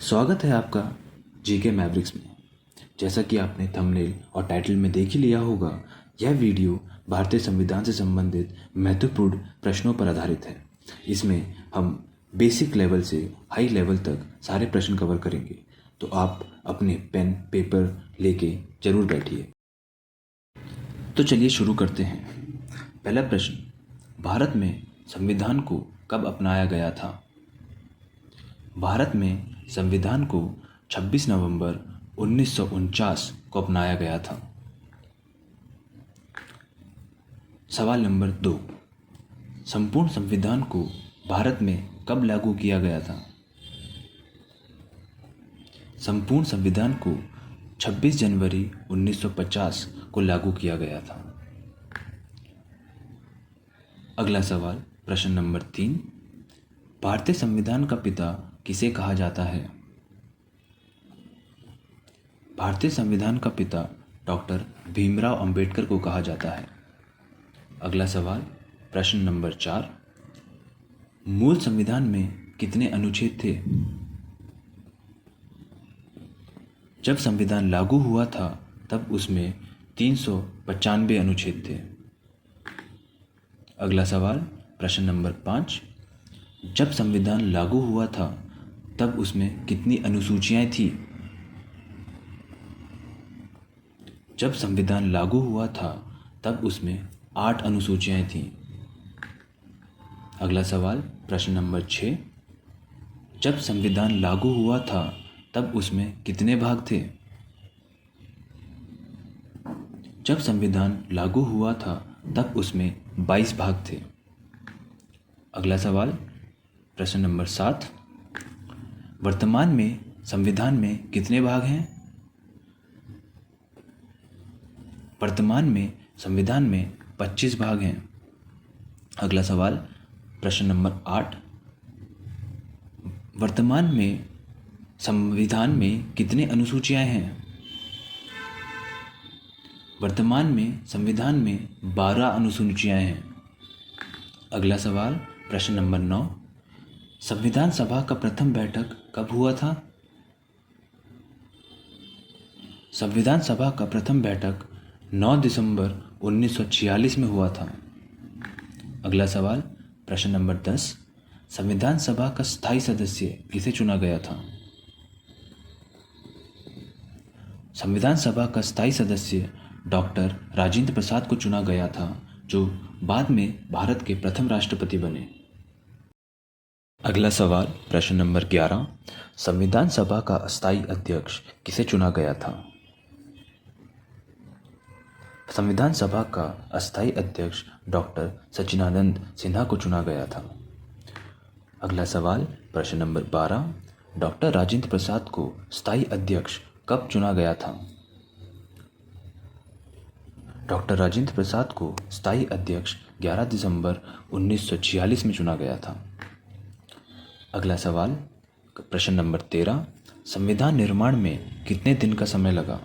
स्वागत है आपका जीके मैवरिक्स में। जैसा कि आपने थंबनेल और टाइटल में देख ही लिया होगा, यह वीडियो भारतीय संविधान से संबंधित महत्वपूर्ण प्रश्नों पर आधारित है। इसमें हम बेसिक लेवल से हाई लेवल तक सारे प्रश्न कवर करेंगे, तो आप अपने पेन पेपर लेके जरूर बैठिए। तो चलिए शुरू करते हैं। पहला प्रश्न, भारत में संविधान को कब अपनाया गया था? भारत में संविधान को 26 नवंबर 1949 को अपनाया गया था। सवाल नंबर 2, संपूर्ण संविधान को भारत में कब लागू किया गया था? संपूर्ण संविधान को 26 जनवरी 1950 को लागू किया गया था। अगला सवाल, प्रश्न नंबर 3, भारतीय संविधान का पिता किसे कहा जाता है? भारतीय संविधान का पिता डॉक्टर भीमराव अंबेडकर को कहा जाता है। अगला सवाल, प्रश्न नंबर 4, मूल संविधान में कितने अनुच्छेद थे? जब संविधान लागू हुआ था तब उसमें 395 अनुच्छेद थे। अगला सवाल, प्रश्न नंबर 5, जब संविधान लागू हुआ था तब उसमें कितनी अनुसूचियां थी? जब संविधान लागू हुआ था तब उसमें 8 अनुसूचियां थीं। अगला सवाल, प्रश्न नंबर 6, जब संविधान लागू हुआ था तब उसमें कितने भाग थे? जब संविधान लागू हुआ था तब उसमें 22 भाग थे। अगला सवाल, प्रश्न नंबर 7, वर्तमान में संविधान में कितने भाग हैं? वर्तमान में संविधान में 25 भाग हैं। अगला सवाल, प्रश्न नंबर 8, वर्तमान में संविधान में कितने अनुसूचियां हैं? वर्तमान में संविधान में 12 अनुसूचियां हैं। अगला सवाल, प्रश्न नंबर 9, संविधान सभा का प्रथम बैठक कब हुआ था? संविधान सभा का प्रथम बैठक 9 दिसंबर 1946 में हुआ था। अगला सवाल, प्रश्न नंबर 10, संविधान सभा का स्थायी सदस्य किसे चुना गया था? संविधान सभा का स्थायी सदस्य डॉक्टर राजेंद्र प्रसाद को चुना गया था, जो बाद में भारत के प्रथम राष्ट्रपति बने। अगला सवाल, प्रश्न नंबर 11, संविधान सभा का अस्थायी अध्यक्ष किसे चुना गया था? संविधान सभा का अस्थायी अध्यक्ष डॉक्टर सच्चिदानंद सिन्हा को चुना गया था। अगला सवाल, प्रश्न नंबर 12, डॉक्टर राजेंद्र प्रसाद को स्थायी अध्यक्ष कब चुना गया था? डॉक्टर राजेंद्र प्रसाद को स्थायी अध्यक्ष 11 दिसंबर 1946 में चुना गया था। अगला सवाल, प्रश्न नंबर 13, संविधान निर्माण में कितने दिन का समय लगा?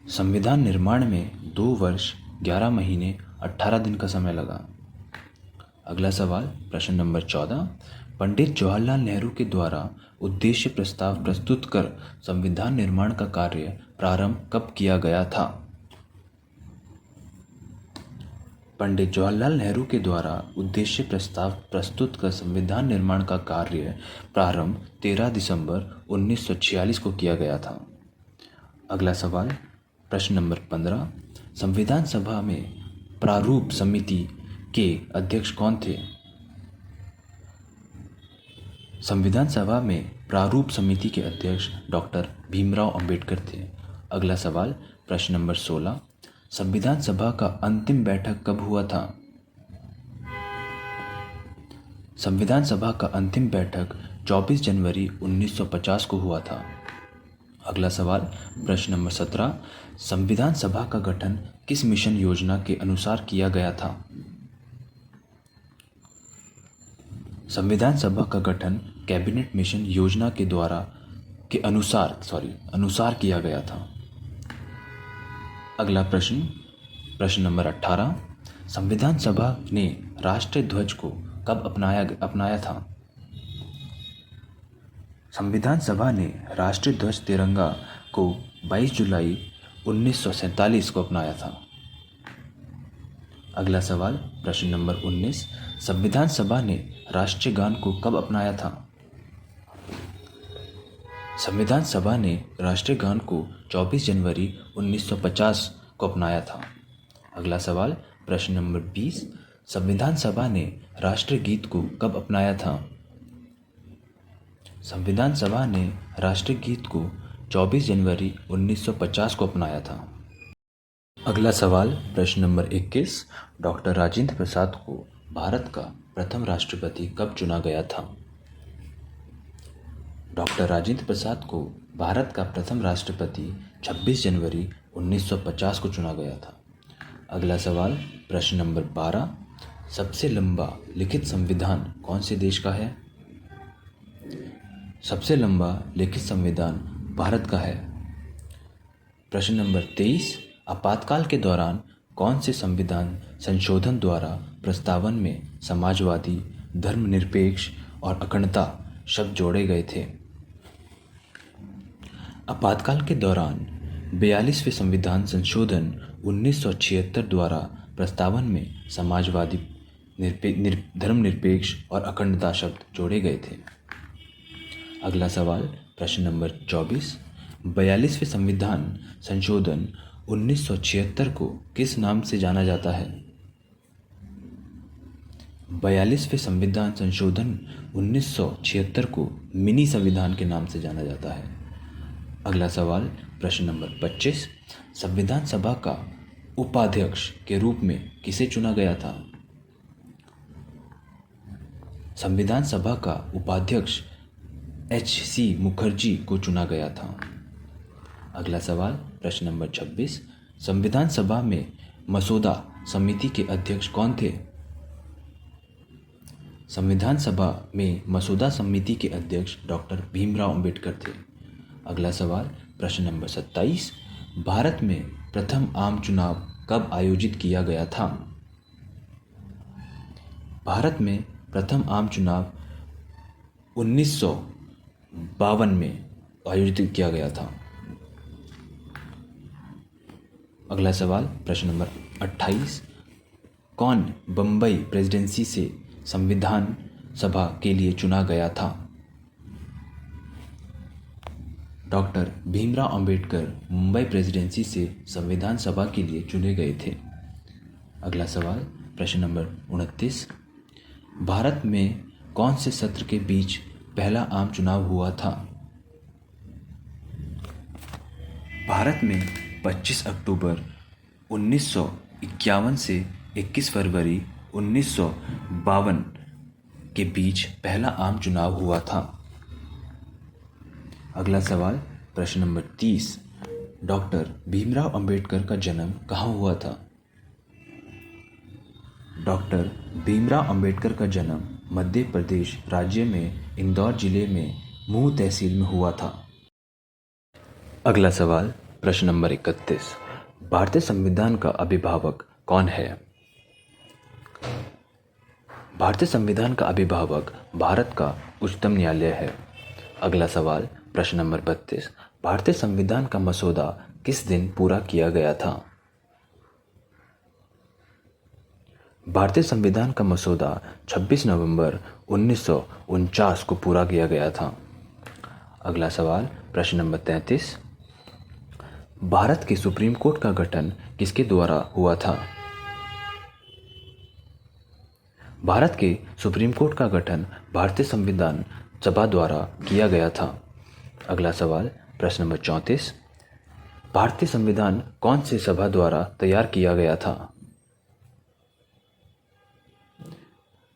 संविधान निर्माण में 2 वर्ष 11 महीने 18 दिन का समय लगा। अगला सवाल, प्रश्न नंबर 14, पंडित जवाहरलाल नेहरू के द्वारा उद्देश्य प्रस्ताव प्रस्तुत कर संविधान निर्माण का कार्य प्रारंभ कब किया गया था? पंडित जवाहरलाल नेहरू के द्वारा उद्देश्य प्रस्ताव प्रस्तुत कर संविधान निर्माण का कार्य प्रारंभ 13 दिसंबर 1946 को किया गया था। अगला सवाल, प्रश्न नंबर 15, संविधान सभा में प्रारूप समिति के अध्यक्ष कौन थे? संविधान सभा में प्रारूप समिति के अध्यक्ष डॉक्टर भीमराव अंबेडकर थे। अगला सवाल, प्रश्न नंबर 16, संविधान सभा का अंतिम बैठक कब हुआ था? संविधान सभा का अंतिम बैठक 24 जनवरी 1950 को हुआ था। अगला सवाल, प्रश्न नंबर 17, संविधान सभा का गठन किस मिशन योजना के अनुसार किया गया था? संविधान सभा का गठन कैबिनेट मिशन योजना के अनुसार किया गया था। अगला प्रश्न नंबर 18, संविधान सभा ने राष्ट्रीय ध्वज को कब अपनाया था? संविधान सभा ने राष्ट्रीय ध्वज तिरंगा को 22 जुलाई 1947 को अपनाया था। अगला सवाल, प्रश्न नंबर 19, संविधान सभा ने राष्ट्रीय गान को कब अपनाया था? संविधान सभा ने राष्ट्रीय गान को 24 जनवरी 1950 को अपनाया था। अगला सवाल, प्रश्न नंबर 20, संविधान सभा ने राष्ट्रीय गीत को कब अपनाया था? संविधान सभा ने राष्ट्रीय गीत को 24 जनवरी 1950 को अपनाया था। अगला सवाल, प्रश्न नंबर 21, डॉक्टर राजेंद्र प्रसाद को भारत का प्रथम राष्ट्रपति कब चुना गया था? डॉक्टर राजेंद्र प्रसाद को भारत का प्रथम राष्ट्रपति 26 जनवरी 1950 को चुना गया था। अगला सवाल, प्रश्न नंबर 12, सबसे लंबा लिखित संविधान कौन से देश का है? सबसे लंबा लिखित संविधान भारत का है। प्रश्न नंबर 23, आपातकाल के दौरान कौन से संविधान संशोधन द्वारा प्रस्तावन में समाजवादी, धर्मनिरपेक्ष और अखंडता शब्द जोड़े गए थे? आपातकाल के दौरान 42वें संविधान संशोधन 1976 द्वारा प्रस्तावन में समाजवादी, धर्मनिरपेक्ष और अखंडता शब्द जोड़े गए थे। अगला सवाल, प्रश्न नंबर 24, 42वें संविधान संशोधन 1976 को किस नाम से जाना जाता है? 42वें संविधान संशोधन 1976 को मिनी संविधान के नाम से जाना जाता है। अगला सवाल, प्रश्न नंबर 25, संविधान सभा का उपाध्यक्ष के रूप में किसे चुना गया था? संविधान सभा का उपाध्यक्ष H.C. मुखर्जी को चुना गया था। अगला सवाल, प्रश्न नंबर 26, संविधान सभा में मसौदा समिति के अध्यक्ष कौन थे? संविधान सभा में मसौदा समिति के अध्यक्ष डॉक्टर भीमराव अंबेडकर थे। अगला सवाल, प्रश्न नंबर 27, भारत में प्रथम आम चुनाव कब आयोजित किया गया था? भारत में प्रथम आम चुनाव 1952 में आयोजित किया गया था। अगला सवाल, प्रश्न नंबर 28, कौन बम्बई प्रेसिडेंसी से संविधान सभा के लिए चुना गया था? डॉक्टर भीमराव अंबेडकर मुंबई प्रेसिडेंसी से संविधान सभा के लिए चुने गए थे। अगला सवाल, प्रश्न नंबर 29, भारत में कौन से सत्र के बीच पहला आम चुनाव हुआ था? भारत में 25 अक्टूबर 1951 से 21 फरवरी 1952 के बीच पहला आम चुनाव हुआ था। अगला सवाल, प्रश्न नंबर 30, डॉक्टर भीमराव अंबेडकर का जन्म कहाँ हुआ था? डॉक्टर भीमराव अंबेडकर का जन्म मध्य प्रदेश राज्य में इंदौर जिले में महू तहसील में हुआ था। अगला सवाल, प्रश्न नंबर 31, भारतीय संविधान का अभिभावक कौन है? भारतीय संविधान का अभिभावक भारत का उच्चतम न्यायालय है। अगला सवाल, प्रश्न नंबर 32, भारतीय संविधान का मसौदा किस दिन पूरा किया गया था? भारतीय संविधान का मसौदा 26 नवंबर 1949 को पूरा किया गया था। अगला सवाल, प्रश्न नंबर 33, भारत के सुप्रीम कोर्ट का गठन किसके द्वारा हुआ था? भारत के सुप्रीम कोर्ट का गठन भारतीय संविधान सभा द्वारा किया गया था। अगला सवाल, प्रश्न नंबर 34, भारतीय संविधान कौन सी सभा द्वारा तैयार किया गया था?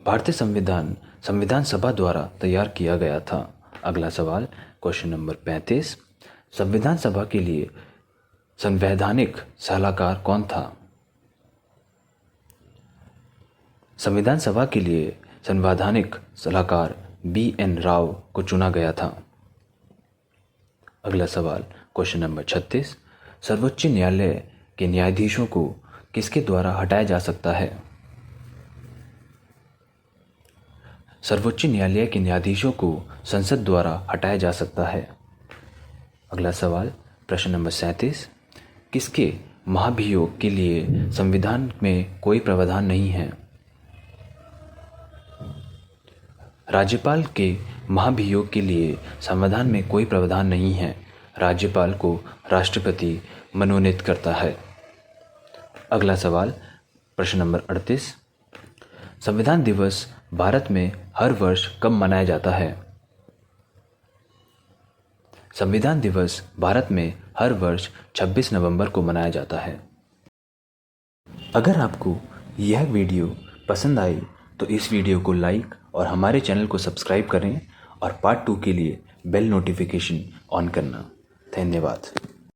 भारतीय संविधान संविधान सभा द्वारा तैयार किया गया था। अगला सवाल, क्वेश्चन नंबर 35, संविधान सभा के लिए संवैधानिक सलाहकार कौन था? संविधान सभा के लिए संवैधानिक सलाहकार B.N. राव को चुना गया था। अगला सवाल, क्वेश्चन नंबर 36, सर्वोच्च न्यायालय के न्यायाधीशों को किसके द्वारा हटाया जा सकता है? सर्वोच्च न्यायालय के न्यायाधीशों को संसद द्वारा हटाया जा सकता है? अगला सवाल, प्रश्न नंबर 37, किसके महाभियोग के लिए संविधान में कोई प्रावधान नहीं है? राज्यपाल के महाभियोग के लिए संविधान में कोई प्रावधान नहीं है। राज्यपाल को राष्ट्रपति मनोनीत करता है। अगला सवाल, प्रश्न नंबर 38, संविधान दिवस भारत में हर वर्ष कब मनाया जाता है? संविधान दिवस भारत में हर वर्ष 26 नवंबर को मनाया जाता है। अगर आपको यह वीडियो पसंद आई तो इस वीडियो को लाइक और हमारे चैनल को सब्सक्राइब करें और पार्ट 2 के लिए बेल नोटिफिकेशन ऑन करना। धन्यवाद।